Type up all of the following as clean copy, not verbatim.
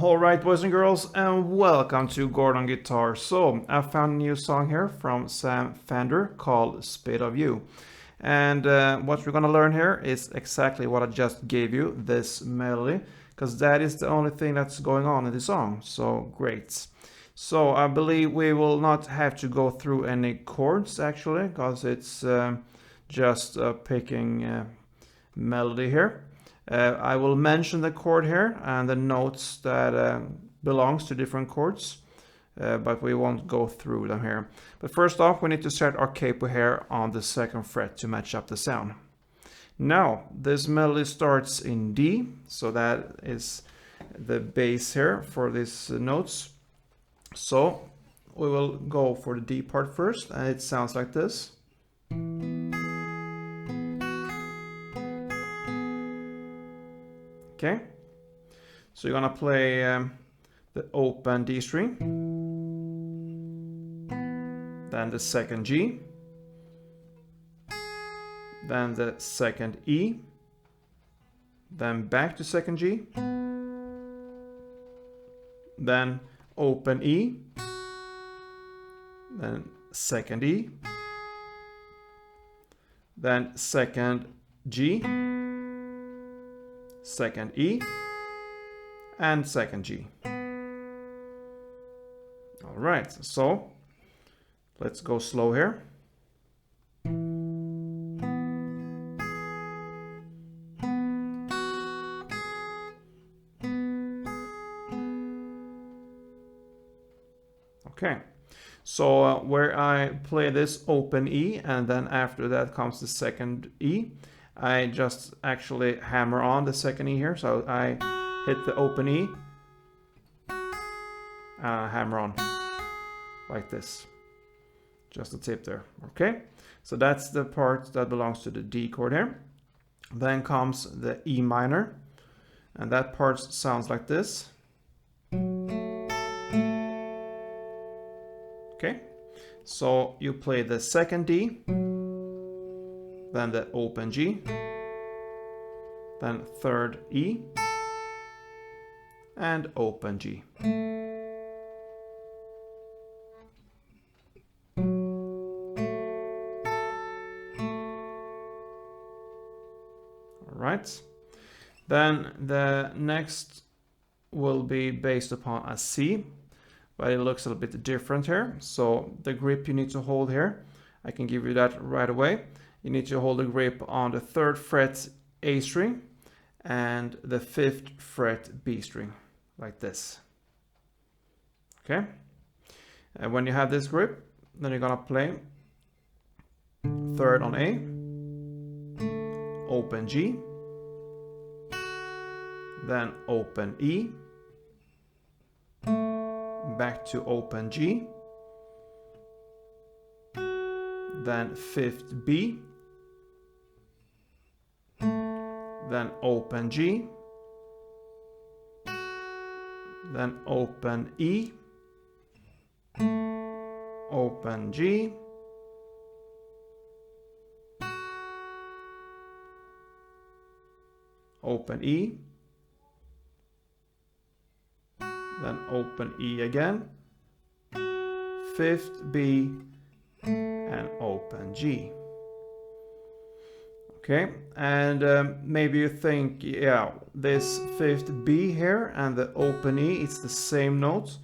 Alright, boys and girls, and welcome to Gordon Guitar. So, I found a new song here from FENDER called Speed of You. And what we're gonna learn here is exactly what I just gave you, this melody, because that is the only thing that's going on in the song. So, great. So, I believe we will not have to go through any chords actually, because it's just picking melody here. I will mention the chord here and the notes that belongs to different chords, but we won't go through them here. But first off, we need to set our capo here on the 2nd fret to match up the sound. Now, this melody starts in D, so that is the base here for these notes. So we will go for the D part first, and it sounds like this. Okay, so you're gonna play the open D string, then the 2nd G, then the 2nd E, then back to 2nd G, then open E, then 2nd E, then 2nd G, 2nd E, and 2nd G. All right, so let's go slow here. Okay, so where I play this open E, and then after that comes the 2nd E, I just actually hammer on the 2nd E here. So I hit the open E, hammer on like this, just a tip there. Okay, so that's the part that belongs to the D chord here. Then comes the E minor, and that part sounds like this. Okay, so you play the 2nd D, then the open G, then 3rd E, and open G. All right, then the next will be based upon a C, but it looks a little bit different here. So the grip you need to hold here, I can give you that right away. You need to hold the grip on the 3rd fret A string and the 5th fret B string, like this. Okay, and when you have this grip, then you're gonna play 3rd on A, open G, then open E, back to open G, then 5th B, then open G, then open E, open G, open E, then open E again, 5th B, and open G. Okay, and maybe you think, yeah, this 5th B here and the open E, it's the same note,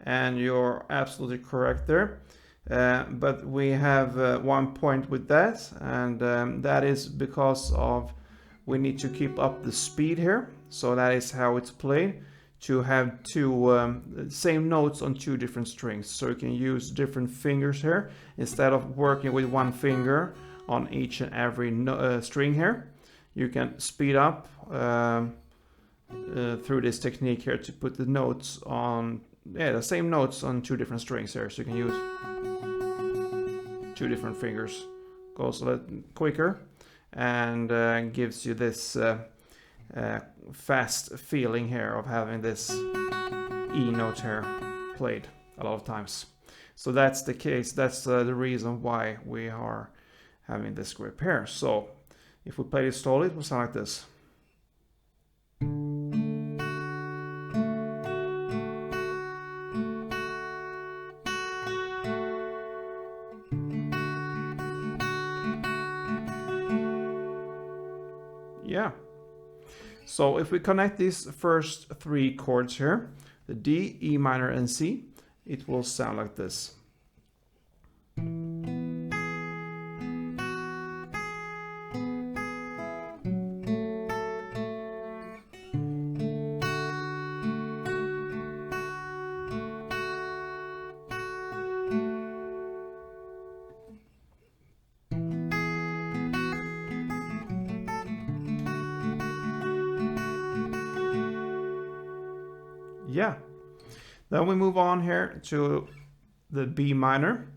and you're absolutely correct there. But we have one point with that, and that is because of we need to keep up the speed here. So that is how it's played, to have two same notes on 2 different strings. So you can use different fingers here instead of working with one finger on each and every string here. You can speed up through this technique here to put the notes on, the same notes on 2 different strings here. So you can use 2 different fingers. Goes a little quicker and gives you this fast feeling here of having this E note here played a lot of times. So that's the case, that's the reason why we are having this grip here. So if we play it slowly, it will sound like this. Yeah. So if we connect these first three chords here, the D, E minor, and C, it will sound like this. Yeah. Then we move on here to the B minor,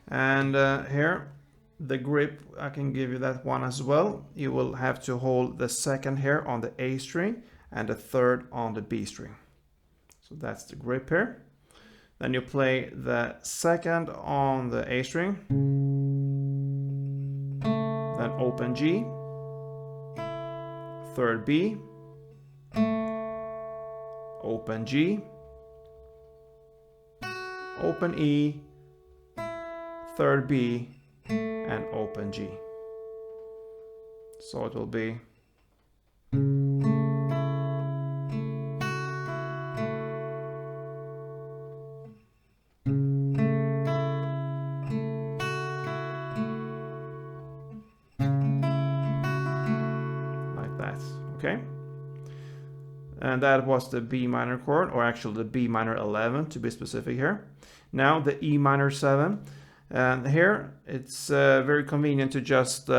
and here the grip, I can give you that one as well. You will have to hold the second here on the A string and the third on the B string. So that's the grip here. Then you play the second on the A string, then open G, third B, open G, open E, third B, and open G. So it will be like that, okay? And that was the B minor chord, or actually the B minor 11 to be specific here. Now the E minor 7, and here it's very convenient to just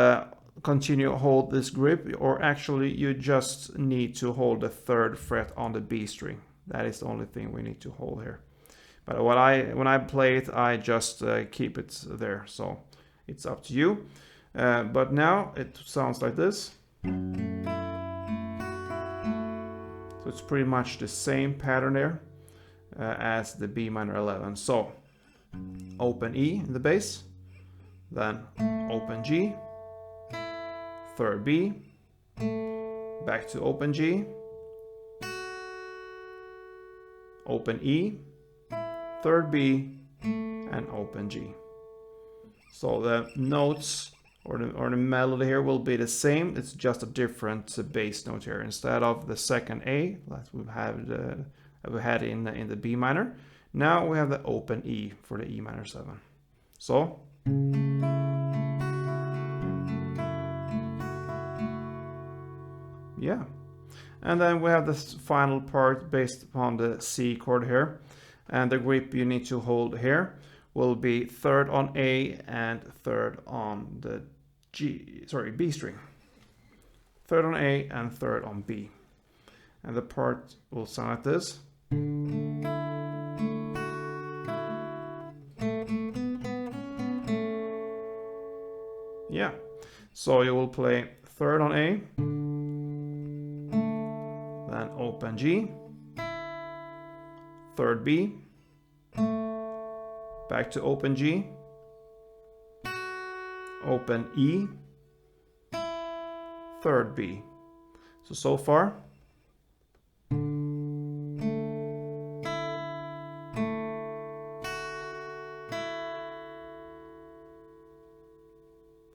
continue to hold this grip, or actually you just need to hold the third fret on the B string. That is the only thing we need to hold here. But when I play it, I just keep it there, so it's up to you. But now it sounds like this. So it's pretty much the same pattern there as the B minor 11. So open E in the bass, then open G, third B, back to open G, open E, third B, and open G. So the notes or the melody here will be the same. It's just a different bass note here. Instead of the second A that we had in the B minor, now we have the open E for the E minor 7. So yeah, and then we have this final part based upon the C chord here, and the grip you need to hold here will be third on A and third on the B string. Third on A and third on B. And the part will sound like this. Yeah, so you will play third on A, then open G, third B, back to open G, open E, third B. So far.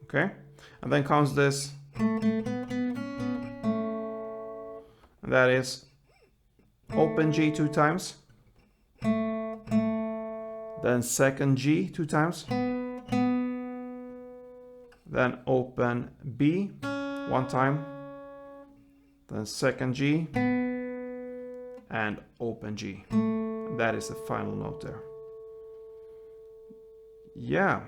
Okay, and then comes this, and that is open G 2 times, then second G 2 times, then open B 1 time, then second G, and open G. That is the final note there. Yeah,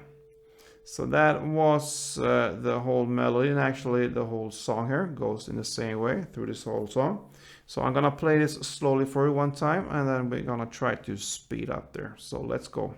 so that was the whole melody, and actually the whole song here goes in the same way through this whole song. So I'm gonna play this slowly for you 1 time, and then we're gonna try to speed up there. So let's go.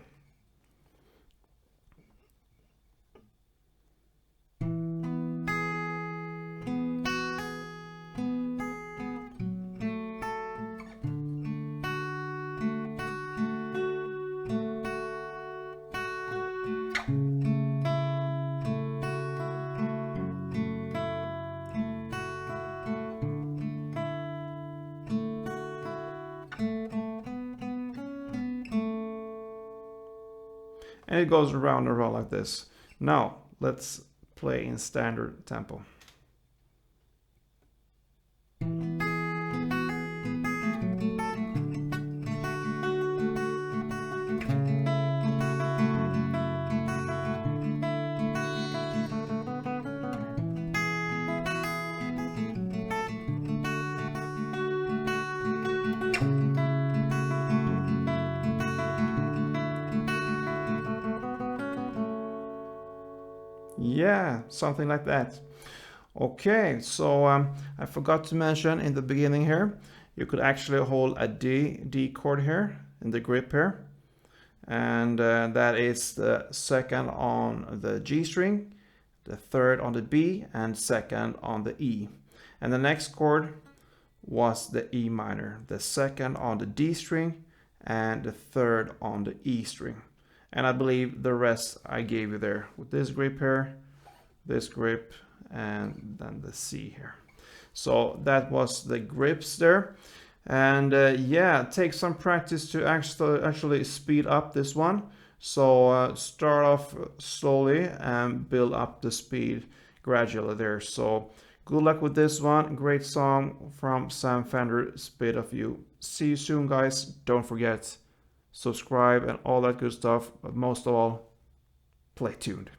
And it goes around and around like this. Now let's play in standard tempo. Yeah, something like that. Okay, so I forgot to mention in the beginning here, you could actually hold a D chord here in the grip here, and that is the second on the G string, the third on the B, and second on the E. And the next chord was the E minor, the second on the D string, and the third on the E string. And I believe the rest I gave you there with this grip here, this grip, and then the C here. So that was the grips there. And yeah, take some practice to actually speed up this one. So start off slowly and build up the speed gradually there. So good luck with this one. Great song from Sam Fender, Speed of You. See you soon, guys. Don't forget, subscribe and all that good stuff. But most of all, play tuned.